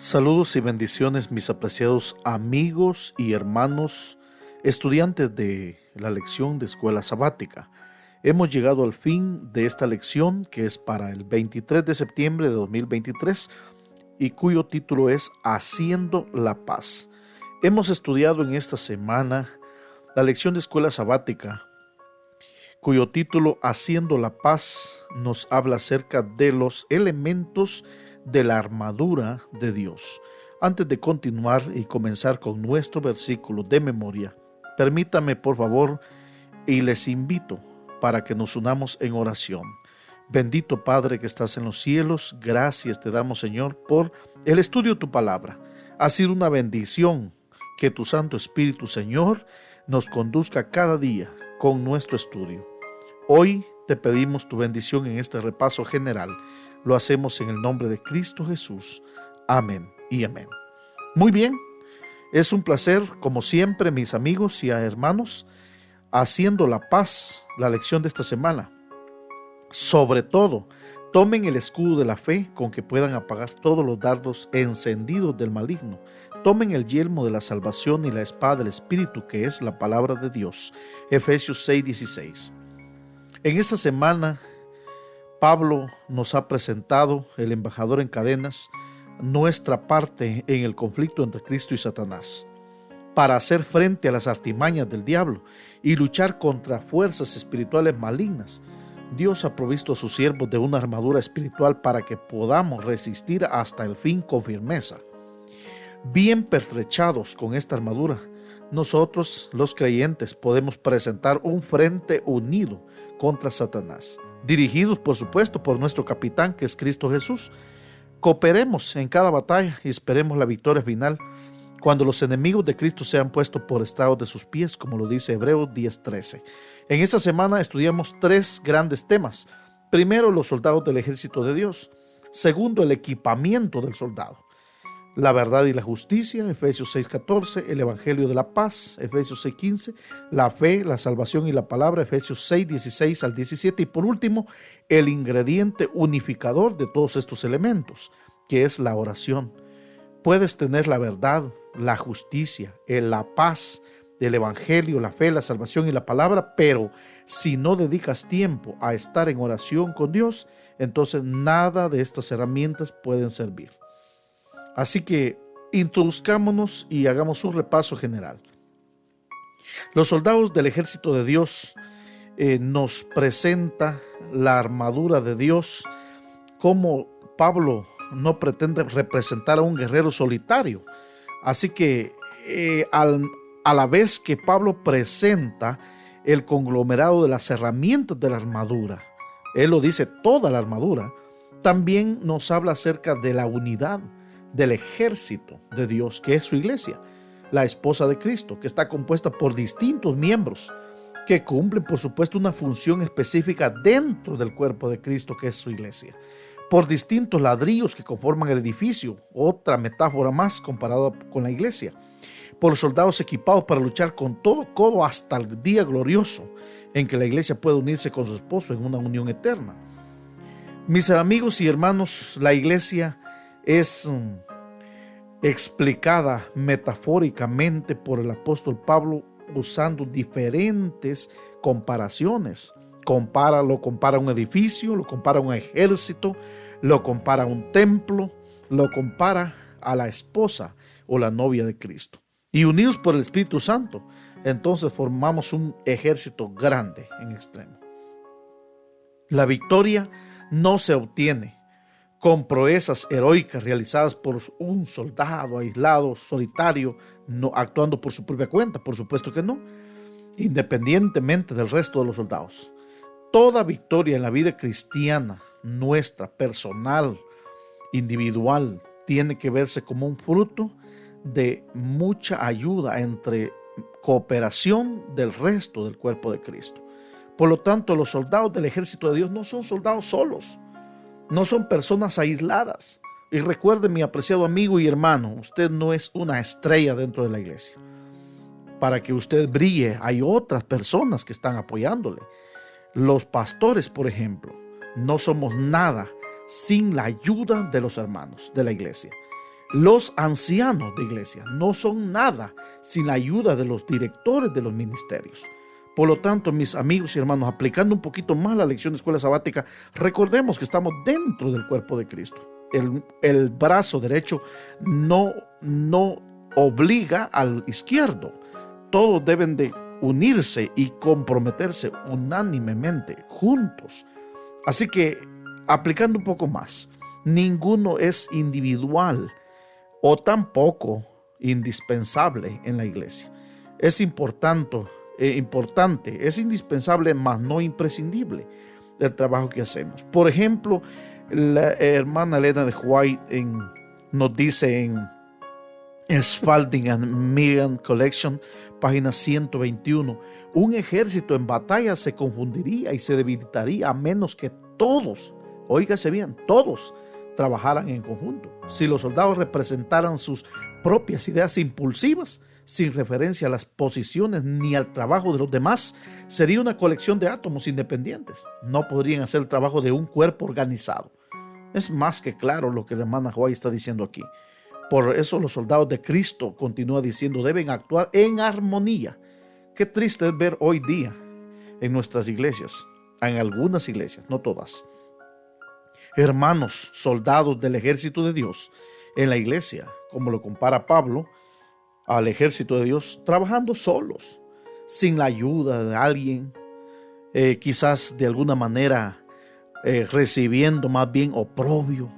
Saludos y bendiciones, mis apreciados amigos y hermanos, estudiantes de la lección de escuela sabática. Hemos llegado al fin de esta lección, que es para el 23 de septiembre de 2023 y cuyo título es Haciendo la Paz. Hemos estudiado en esta semana la lección de escuela sabática, cuyo título Haciendo la Paz nos habla acerca de los elementos de la armadura de Dios. Antes de continuar y comenzar con nuestro versículo de memoria, permítame por favor y les invito para que nos unamos en oración. Bendito Padre que estás en los cielos, gracias te damos, Señor, por el estudio de tu palabra. Ha sido una bendición que tu Santo Espíritu, Señor, nos conduzca cada día con nuestro estudio. Hoy te pedimos tu bendición en este repaso general. Lo hacemos en el nombre de Cristo Jesús. Amén y amén. Muy bien, es un placer, como siempre, mis amigos y hermanos, haciendo la paz, la lección de esta semana. Sobre todo, tomen el escudo de la fe con que puedan apagar todos los dardos encendidos del maligno. Tomen el yelmo de la salvación y la espada del Espíritu, que es la palabra de Dios. Efesios 6:16. En esta semana, Pablo nos ha presentado, el embajador en cadenas, nuestra parte en el conflicto entre Cristo y Satanás, para hacer frente a las artimañas del diablo y luchar contra fuerzas espirituales malignas. Dios ha provisto a sus siervos de una armadura espiritual para que podamos resistir hasta el fin con firmeza. Bien pertrechados con esta armadura, nosotros, los creyentes, podemos presentar un frente unido contra Satanás, dirigidos por supuesto por nuestro capitán, que es Cristo Jesús. Cooperemos en cada batalla y esperemos la victoria final cuando los enemigos de Cristo sean puestos por estrado de sus pies, como lo dice Hebreos 10:13. En esta semana estudiamos tres grandes temas. Primero, los soldados del ejército de Dios. Segundo, el equipamiento del soldado. La verdad y la justicia, Efesios 6:14, el evangelio de la paz, Efesios 6:15, la fe, la salvación y la palabra, Efesios 6:16 al 17, y por último, el ingrediente unificador de todos estos elementos, que es la oración. Puedes tener la verdad, la justicia, la paz, el evangelio, la fe, la salvación y la palabra, pero si no dedicas tiempo a estar en oración con Dios, entonces nada de estas herramientas pueden servir. Así que introduzcámonos y hagamos un repaso general. Los soldados del ejército de Dios nos presenta la armadura de Dios, como Pablo no pretende representar a un guerrero solitario. Así que a la vez que Pablo presenta el conglomerado de las herramientas de la armadura, él lo dice toda la armadura, también nos habla acerca de la unidad del ejército de Dios, que es su iglesia, la esposa de Cristo, que está compuesta por distintos miembros que cumplen, por supuesto, una función específica dentro del cuerpo de Cristo, que es su iglesia, por distintos ladrillos que conforman el edificio, otra metáfora más comparada con la iglesia, por soldados equipados para luchar con todo codo hasta el día glorioso en que la iglesia puede unirse con su esposo en una unión eterna. Mis amigos y hermanos, la iglesia es explicada metafóricamente por el apóstol Pablo usando diferentes comparaciones. Lo compara a un edificio, lo compara a un ejército, lo compara a un templo, lo compara a la esposa o la novia de Cristo. Y unidos por el Espíritu Santo, entonces formamos un ejército grande en extremo. La victoria no se obtiene con proezas heroicas realizadas por un soldado aislado, solitario, no actuando por su propia cuenta, por supuesto que no, independientemente del resto de los soldados. Toda victoria en la vida cristiana, nuestra, personal, individual, tiene que verse como un fruto de mucha ayuda entre cooperación del resto del cuerpo de Cristo. Por lo tanto, los soldados del ejército de Dios no son soldados solos, no son personas aisladas. Y recuerde, mi apreciado amigo y hermano, usted no es una estrella dentro de la iglesia. Para que usted brille, hay otras personas que están apoyándole. Los pastores, por ejemplo, no somos nada sin la ayuda de los hermanos de la iglesia. Los ancianos de iglesia no son nada sin la ayuda de los directores de los ministerios. Por lo tanto, mis amigos y hermanos, aplicando un poquito más la lección de escuela sabática, recordemos que estamos dentro del cuerpo de Cristo. El brazo derecho no obliga al izquierdo. Todos deben de unirse y comprometerse unánimemente, juntos. Así que, aplicando un poco más, ninguno es individual o tampoco indispensable en la iglesia. Es importante, es indispensable, mas no imprescindible del trabajo que hacemos. Por ejemplo, la hermana Elena de White nos dice en Spalding and Meehan Collection, página 121, un ejército en batalla se confundiría y se debilitaría a menos que todos, óigase bien, todos trabajaran en conjunto. Si los soldados representaran sus propias ideas impulsivas, sin referencia a las posiciones ni al trabajo de los demás, sería una colección de átomos independientes. No podrían hacer el trabajo de un cuerpo organizado. Es más que claro lo que la hermana White está diciendo aquí. Por eso los soldados de Cristo, continúa diciendo, deben actuar en armonía. Qué triste es ver hoy día en nuestras iglesias, en algunas iglesias, no todas, hermanos, soldados del ejército de Dios en la iglesia, como lo compara Pablo al ejército de Dios, trabajando solos, sin la ayuda de alguien, quizás de alguna manera recibiendo más bien oprobio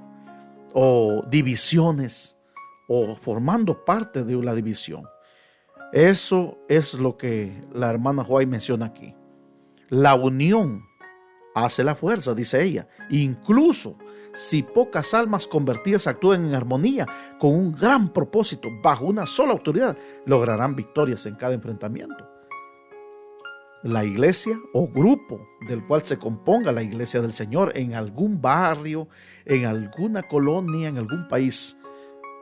o divisiones o formando parte de la división. Eso es lo que la hermana White menciona aquí. La unión hace la fuerza, dice ella. Incluso si pocas almas convertidas actúan en armonía con un gran propósito bajo una sola autoridad, lograrán victorias en cada enfrentamiento. La iglesia o grupo del cual se componga la iglesia del Señor en algún barrio, en alguna colonia, en algún país,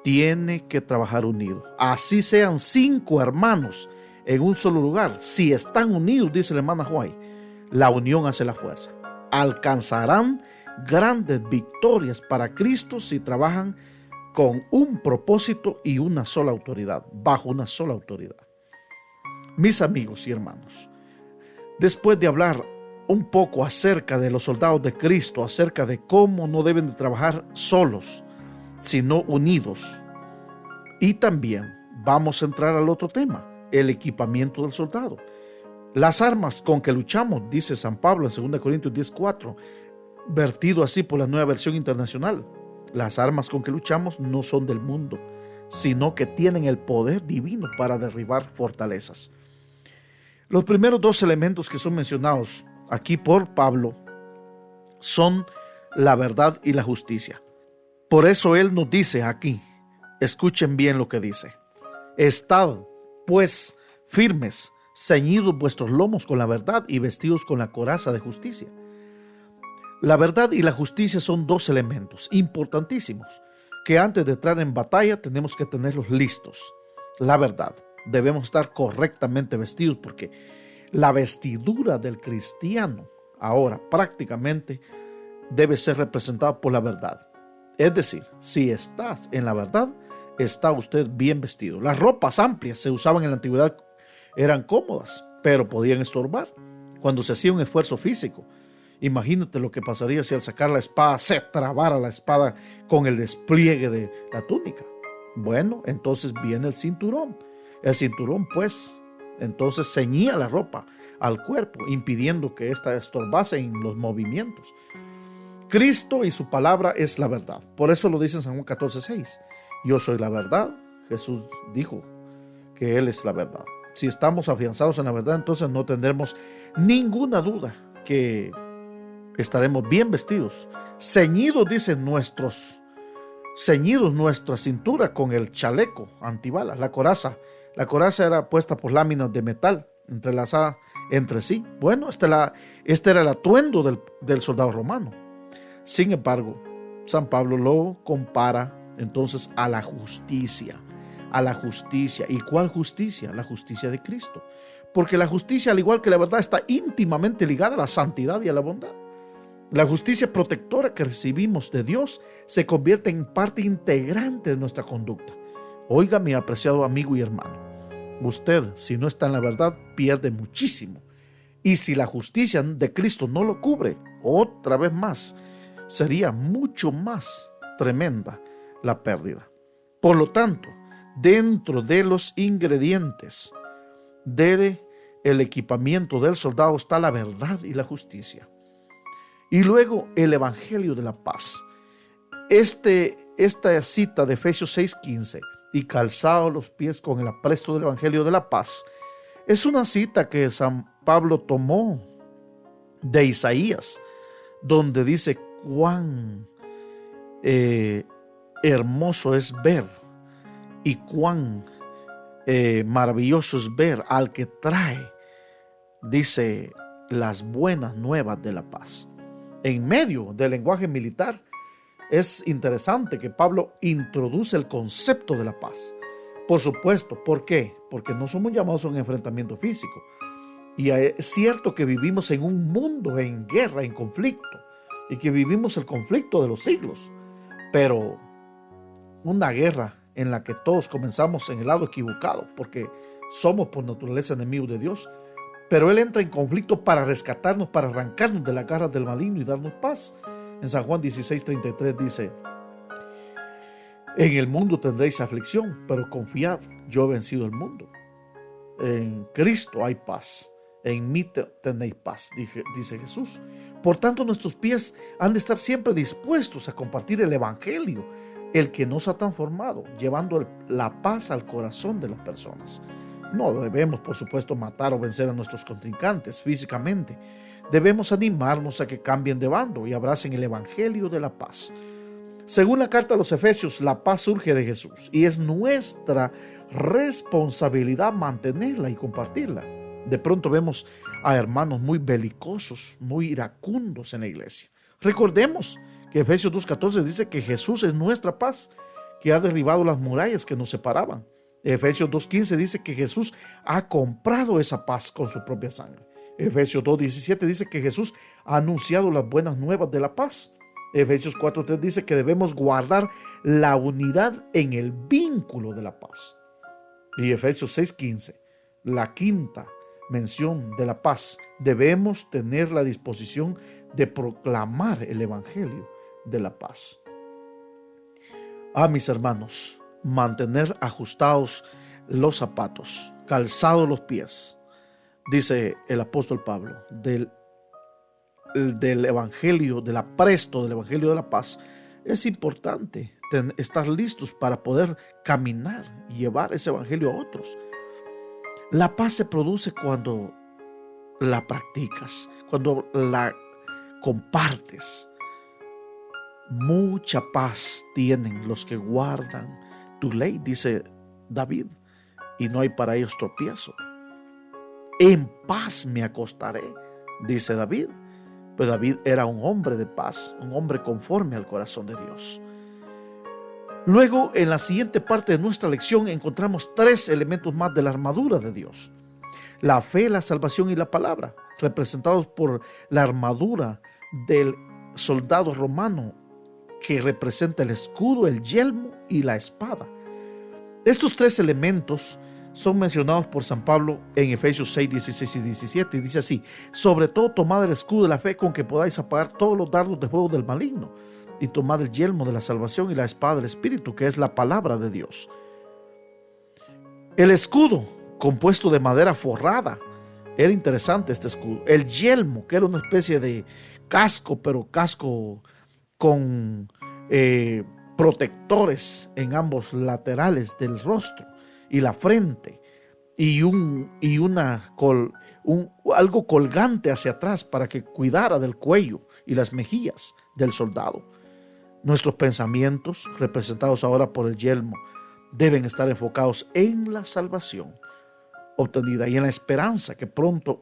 tiene que trabajar unido. Así sean 5 hermanos en un solo lugar, si están unidos, dice la hermana White, la unión hace la fuerza. Alcanzarán grandes victorias para Cristo si trabajan con un propósito y una sola autoridad, bajo una sola autoridad. Mis amigos y hermanos, después de hablar un poco acerca de los soldados de Cristo, acerca de cómo no deben de trabajar solos, sino unidos, y también vamos a entrar al otro tema, el equipamiento del soldado. Las armas con que luchamos, dice San Pablo en 2 Corintios 10:4, vertido así por la Nueva Versión Internacional. Las armas con que luchamos no son del mundo, sino que tienen el poder divino para derribar fortalezas. Los primeros 2 elementos que son mencionados aquí por Pablo son la verdad y la justicia. Por eso él nos dice aquí, escuchen bien lo que dice: estad, pues, firmes, ceñidos vuestros lomos con la verdad y vestidos con la coraza de justicia. La verdad y la justicia son 2 elementos importantísimos que antes de entrar en batalla tenemos que tenerlos listos. La verdad, debemos estar correctamente vestidos porque la vestidura del cristiano ahora prácticamente debe ser representada por la verdad. Es decir, si estás en la verdad, está usted bien vestido. Las ropas amplias se usaban en la antigüedad, eran cómodas, pero podían estorbar cuando se hacía un esfuerzo físico. Imagínate lo que pasaría si al sacar la espada se trabara la espada con el despliegue de la túnica. Bueno, entonces viene el cinturón. El cinturón, pues, entonces ceñía la ropa al cuerpo, impidiendo que ésta estorbase en los movimientos. Cristo y su palabra es la verdad. Por eso lo dice en San Juan 14:6. Yo soy la verdad. Jesús dijo que Él es la verdad. Si estamos afianzados en la verdad, entonces no tendremos ninguna duda que estaremos bien vestidos. Ceñidos, dicen ceñidos nuestra cintura con el chaleco antibalas, la coraza. La coraza era puesta por láminas de metal entrelazadas entre sí. Bueno, este era el atuendo del soldado romano. Sin embargo, San Pablo lo compara entonces a la justicia. A la justicia. ¿Y cuál justicia? La justicia de Cristo. Porque la justicia, al igual que la verdad, está íntimamente ligada a la santidad y a la bondad. La justicia protectora que recibimos de Dios se convierte en parte integrante de nuestra conducta. Oiga, mi apreciado amigo y hermano, usted, si no está en la verdad, pierde muchísimo. Y si la justicia de Cristo no lo cubre, otra vez más, sería mucho más tremenda la pérdida. Por lo tanto, dentro de los ingredientes del equipamiento del soldado está la verdad y la justicia. Y luego el Evangelio de la paz. Esta cita de Efesios 6:15, y calzado los pies con el apresto del Evangelio de la paz, es una cita que San Pablo tomó de Isaías, donde dice cuán hermoso es ver y cuán maravilloso es ver al que trae, dice, las buenas nuevas de la paz. En medio del lenguaje militar, es interesante que Pablo introduce el concepto de la paz. Por supuesto, ¿por qué? Porque no somos llamados a un enfrentamiento físico. Y es cierto que vivimos en un mundo en guerra, en conflicto, y que vivimos el conflicto de los siglos. Pero una guerra en la que todos comenzamos en el lado equivocado, porque somos por naturaleza enemigos de Dios. Pero Él entra en conflicto para rescatarnos, para arrancarnos de las garras del maligno y darnos paz. En San Juan 16:33 dice: en el mundo tendréis aflicción, pero confiad, yo he vencido el mundo. En Cristo hay paz, en mí tenéis paz, dice Jesús. Por tanto, nuestros pies han de estar siempre dispuestos a compartir el Evangelio, el que nos ha transformado, llevando la paz al corazón de las personas. No debemos, por supuesto, matar o vencer a nuestros contrincantes físicamente. Debemos animarnos a que cambien de bando y abracen el Evangelio de la paz. Según la carta a los Efesios, la paz surge de Jesús y es nuestra responsabilidad mantenerla y compartirla. De pronto vemos a hermanos muy belicosos, muy iracundos en la iglesia. Recordemos que Efesios 2:14 dice que Jesús es nuestra paz, que ha derribado las murallas que nos separaban. Efesios 2:15 dice que Jesús ha comprado esa paz con su propia sangre. Efesios 2:17 dice que Jesús ha anunciado las buenas nuevas de la paz. Efesios 4:3 dice que debemos guardar la unidad en el vínculo de la paz. Y Efesios 6:15, la quinta mención de la paz, debemos tener la disposición de proclamar el Evangelio de la paz. Mis hermanos, mantener ajustados los zapatos, calzados los pies, dice el apóstol Pablo, del Evangelio, del apresto del Evangelio de la paz. Es importante estar listos para poder caminar y llevar ese Evangelio a otros. La paz se produce cuando la practicas, cuando la compartes. Mucha paz tienen los que guardan tu ley, dice David, y no hay para ellos tropiezo. En paz me acostaré, dice David. Pues David era un hombre de paz, un hombre conforme al corazón de Dios. Luego, en la siguiente parte de nuestra lección, encontramos 3 elementos más de la armadura de Dios: la fe, la salvación y la palabra, representados por la armadura del soldado romano, que representa el escudo, el yelmo y la espada. Estos 3 elementos son mencionados por San Pablo en Efesios 6, 16 y 17, y dice así: sobre todo tomad el escudo de la fe con que podáis apagar todos los dardos de fuego del maligno, y tomad el yelmo de la salvación y la espada del Espíritu, que es la palabra de Dios. El escudo, compuesto de madera forrada, era interesante este escudo. El yelmo, que era una especie de casco, pero casco con protectores en ambos laterales del rostro y la frente, y algo colgante hacia atrás para que cuidara del cuello y las mejillas del soldado. Nuestros pensamientos, representados ahora por el yelmo, deben estar enfocados en la salvación obtenida y en la esperanza que pronto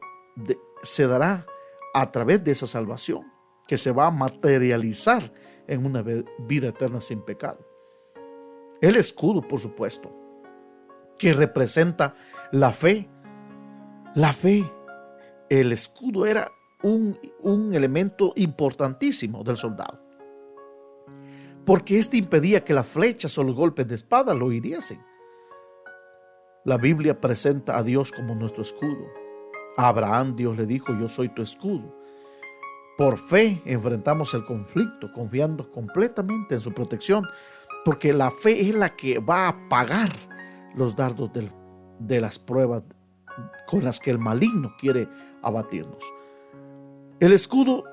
se dará a través de esa salvación, que se va a materializar en una vida eterna sin pecado. El escudo, por supuesto, que representa la fe. La fe, el escudo era un elemento importantísimo del soldado, porque este impedía que las flechas o los golpes de espada lo hiriesen. La Biblia presenta a Dios como nuestro escudo. A Abraham Dios le dijo: yo soy tu escudo. Por fe enfrentamos el conflicto, confiando completamente en su protección, porque la fe es la que va a apagar los dardos de las pruebas con las que el maligno quiere abatirnos. El escudo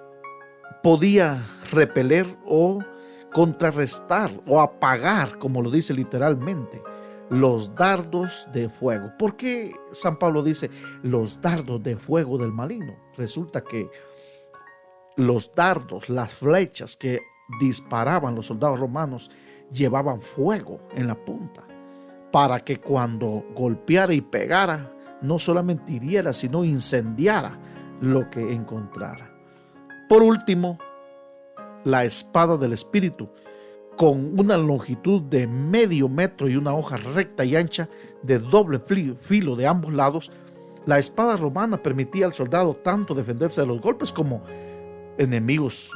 podía repeler o contrarrestar o apagar, como lo dice literalmente, los dardos de fuego. ¿Por qué San Pablo dice los dardos de fuego del maligno? Resulta que los dardos, las flechas que disparaban los soldados romanos llevaban fuego en la punta, para que cuando golpeara y pegara, no solamente hiriera, sino incendiara lo que encontrara. Por último, la espada del Espíritu, con una longitud de medio metro y una hoja recta y ancha de doble filo de ambos lados. La espada romana permitía al soldado tanto defenderse de los golpes como enemigos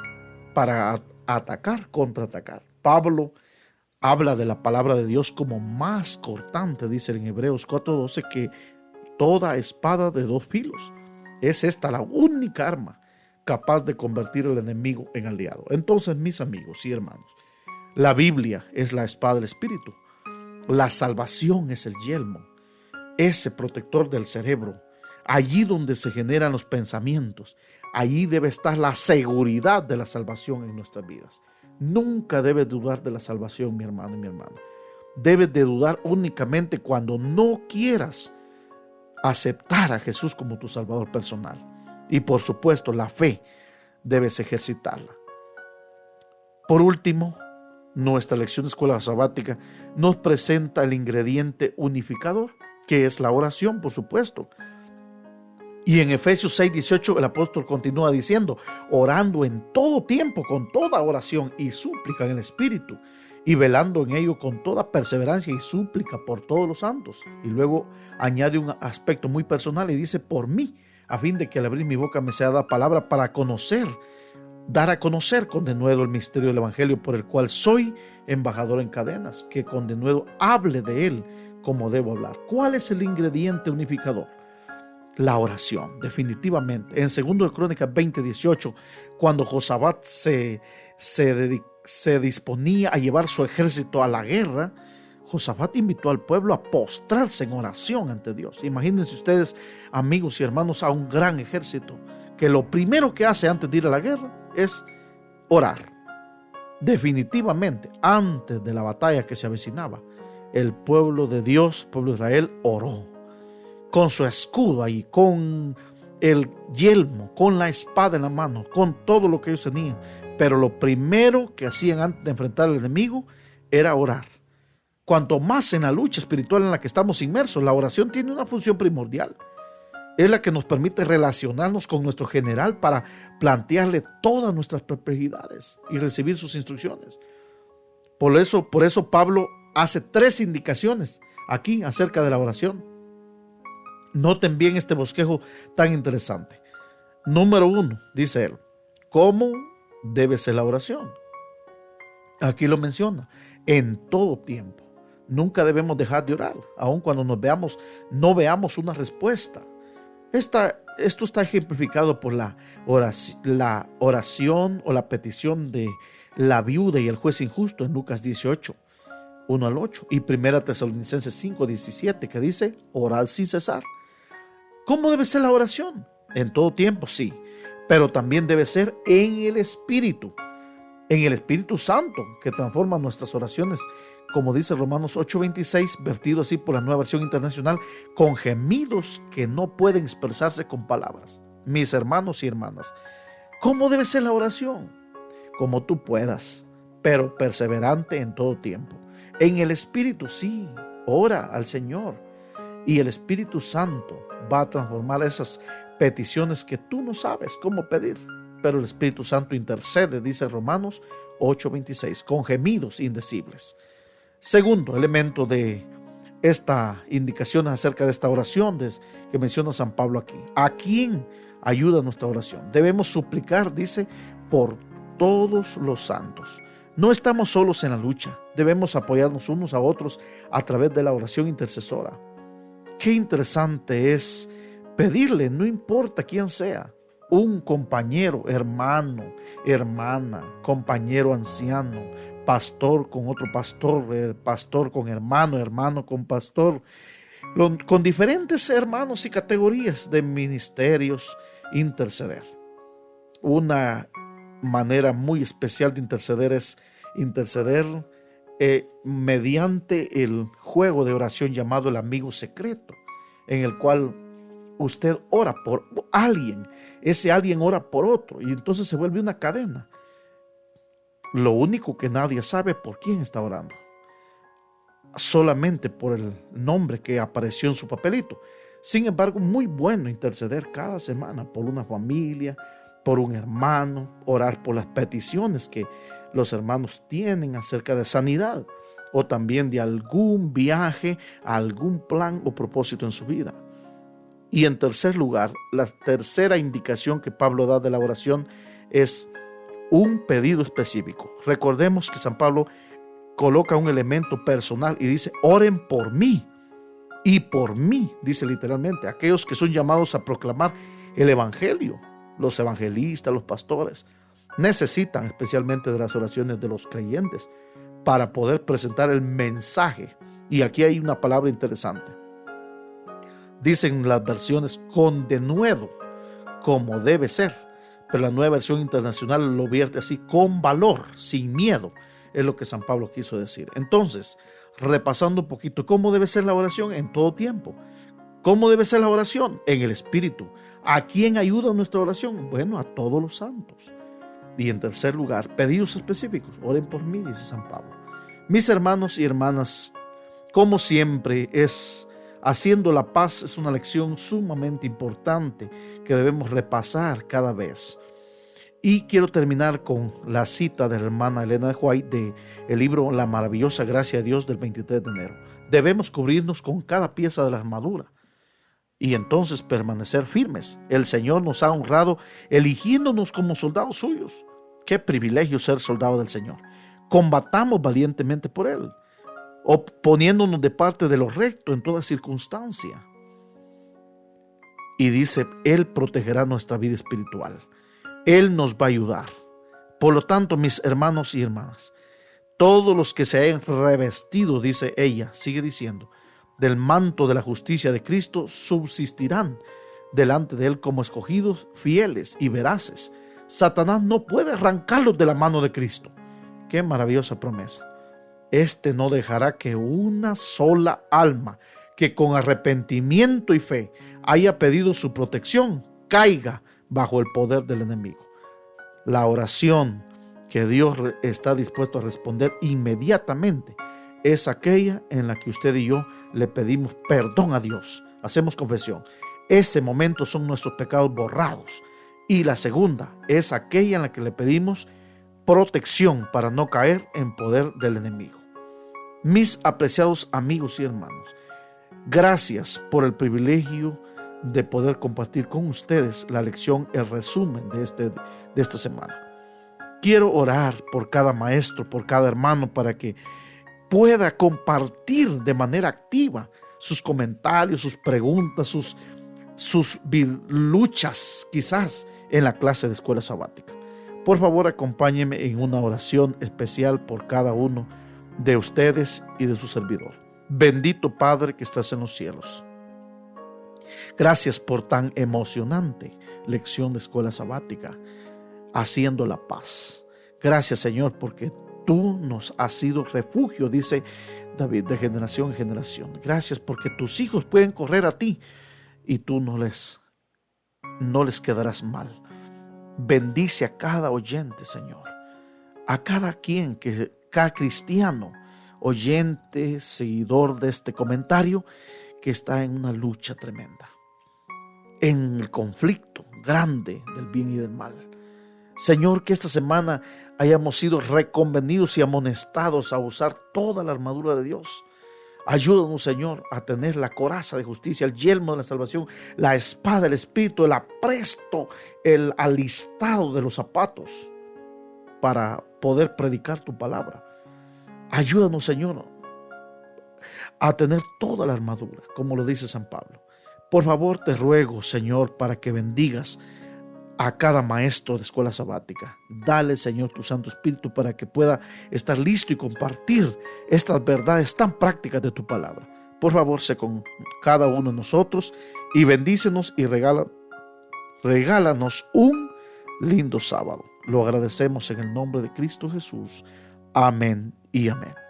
para atacar, contraatacar. Pablo habla de la palabra de Dios como más cortante, dice en Hebreos 4:12, que toda espada de dos filos. Es esta la única arma capaz de convertir al enemigo en aliado. Entonces, mis amigos y hermanos, la Biblia es la espada del Espíritu. La salvación es el yelmo, ese protector del cerebro. Allí donde se generan los pensamientos, allí debe estar la seguridad de la salvación en nuestras vidas. Nunca debes dudar de la salvación, mi hermano y mi hermana. Debes de dudar únicamente cuando no quieras aceptar a Jesús como tu Salvador personal. Y por supuesto, la fe debes ejercitarla. Por último, nuestra lección de escuela sabática nos presenta el ingrediente unificador, que es la oración, por supuesto. Y en Efesios 6:18 el apóstol continúa diciendo: orando en todo tiempo con toda oración y súplica en el Espíritu, y velando en ello con toda perseverancia y súplica por todos los santos. Y luego añade un aspecto muy personal y dice: por mí, a fin de que al abrir mi boca me sea dada palabra para conocer, dar a conocer con denuedo el misterio del Evangelio, por el cual soy embajador en cadenas, que con denuedo hable de él como debo hablar. ¿Cuál es el ingrediente unificador? La oración, definitivamente. En 2 de Crónicas 20:18, cuando Josafat se disponía a llevar su ejército a la guerra, Josafat invitó al pueblo a postrarse en oración ante Dios. Imagínense ustedes, amigos y hermanos, a un gran ejército que lo primero que hace antes de ir a la guerra es orar. Definitivamente, antes de la batalla que se avecinaba, el pueblo de Dios, el pueblo de Israel, oró con su escudo ahí, con el yelmo, con la espada en la mano, con todo lo que ellos tenían. Pero lo primero que hacían antes de enfrentar al enemigo era orar. Cuanto más en la lucha espiritual en la que estamos inmersos, la oración tiene una función primordial. Es la que nos permite relacionarnos con nuestro general para plantearle todas nuestras perplejidades y recibir sus instrucciones. Por eso Pablo hace 3 indicaciones aquí acerca de la oración. Noten bien este bosquejo tan interesante. Número 1, dice él: ¿cómo debe ser la oración? Aquí lo menciona: en todo tiempo. Nunca debemos dejar de orar, aun cuando no veamos una respuesta. Esto está ejemplificado por la oración o la petición de la viuda y el juez injusto en Lucas 18, 1 al 8, y 1 Tesalonicenses 5, 17, que dice: orad sin cesar. ¿Cómo debe ser la oración? En todo tiempo, sí, pero también debe ser en el Espíritu Santo, que transforma nuestras oraciones, como dice Romanos 8:26, vertido así por la Nueva Versión Internacional, con gemidos que no pueden expresarse con palabras. Mis hermanos y hermanas, ¿cómo debe ser la oración? Como tú puedas, pero perseverante en todo tiempo. En el Espíritu, sí, ora al Señor, y el Espíritu Santo va a transformar esas peticiones que tú no sabes cómo pedir, pero el Espíritu Santo intercede, dice Romanos 8:26, con gemidos indecibles. Segundo elemento de esta indicación acerca de esta oración que menciona San Pablo aquí: ¿a quién ayuda a nuestra oración. Debemos suplicar, dice, por todos los santos. No estamos solos en la lucha, debemos apoyarnos unos a otros a través de la oración intercesora. Qué interesante es pedirle, no importa quién sea, un compañero, hermano, hermana, compañero anciano, pastor con otro pastor, pastor con hermano, hermano con pastor, con diferentes hermanos y categorías de ministerios, interceder. Una manera muy especial de interceder es interceder mediante el juego de oración llamado el amigo secreto, en el cual usted ora por alguien, ese alguien ora por otro, y entonces se vuelve una cadena. Lo único que nadie sabe por quién está orando, solamente por el nombre que apareció en su papelito. Sin embargo, muy bueno interceder cada semana por una familia, por un hermano, orar por las peticiones que los hermanos tienen acerca de sanidad o también de algún viaje, algún plan o propósito en su vida. Y en tercer lugar, la tercera indicación que Pablo da de la oración es un pedido específico. Recordemos que San Pablo coloca un elemento personal y dice, oren por mí. Y por mí, dice literalmente, aquellos que son llamados a proclamar el evangelio. Los evangelistas, los pastores, necesitan especialmente de las oraciones de los creyentes para poder presentar el mensaje. Y aquí hay una palabra interesante. Dicen las versiones con denuedo, como debe ser, pero la Nueva Versión Internacional lo vierte así, con valor, sin miedo, es lo que San Pablo quiso decir. Entonces, repasando un poquito, ¿cómo debe ser la oración? En todo tiempo. ¿Cómo debe ser la oración? En el Espíritu. ¿A quién ayuda nuestra oración? Bueno, a todos los santos. Y en tercer lugar, pedidos específicos. Oren por mí, dice San Pablo. Mis hermanos y hermanas, como siempre, haciendo la paz es una lección sumamente importante que debemos repasar cada vez. Y quiero terminar con la cita de la hermana Elena de White del libro La maravillosa gracia de Dios del 23 de enero. Debemos cubrirnos con cada pieza de la armadura y entonces permanecer firmes. El Señor nos ha honrado eligiéndonos como soldados suyos. Qué privilegio ser soldado del Señor. Combatamos valientemente por Él, poniéndonos de parte de lo recto en toda circunstancia. Y dice, Él protegerá nuestra vida espiritual. Él nos va a ayudar. Por lo tanto, mis hermanos y hermanas, todos los que se hayan revestido, dice ella, sigue diciendo, del manto de la justicia de Cristo, subsistirán delante de Él como escogidos, fieles y veraces. Satanás no puede arrancarlos de la mano de Cristo. Qué maravillosa promesa. Este no dejará que una sola alma que con arrepentimiento y fe haya pedido su protección caiga bajo el poder del enemigo. La oración que Dios está dispuesto a responder inmediatamente es aquella en la que usted y yo le pedimos perdón a Dios. Hacemos confesión. Ese momento son nuestros pecados borrados. Y la segunda es aquella en la que le pedimos protección para no caer en poder del enemigo. Mis apreciados amigos y hermanos, gracias por el privilegio de poder compartir con ustedes la lección, el resumen de esta semana. Quiero orar por cada maestro, por cada hermano, para que pueda compartir de manera activa sus comentarios, sus preguntas, sus luchas, quizás en la clase de escuela sabática. Por favor, acompáñenme en una oración especial por cada uno de ustedes y de su servidor. Bendito Padre que estás en los cielos. Gracias por tan emocionante lección de escuela sabática, haciendo la paz. Gracias, Señor, porque tú nos has sido refugio, dice David, de generación en generación. Gracias porque tus hijos pueden correr a ti y tú no les quedarás mal. Bendice a cada oyente, Señor, a cada cristiano, oyente, seguidor de este comentario, que está en una lucha tremenda, en el conflicto grande del bien y del mal. Señor, que esta semana hayamos sido reconvenidos y amonestados a usar toda la armadura de Dios, Ayúdanos, Señor, a tener la coraza de justicia, el yelmo de la salvación, la espada del Espíritu, el apresto, el alistado de los zapatos para poder predicar tu palabra. Ayúdanos, Señor, a tener toda la armadura, como lo dice San Pablo. Por favor, te ruego, Señor, para que bendigas a cada maestro de escuela sabática. Dale, Señor, tu Santo Espíritu para que pueda estar listo y compartir estas verdades tan prácticas de tu palabra. Por favor, sé con cada uno de nosotros y bendícenos y regálanos un lindo sábado. Lo agradecemos en el nombre de Cristo Jesús. Amén y amén.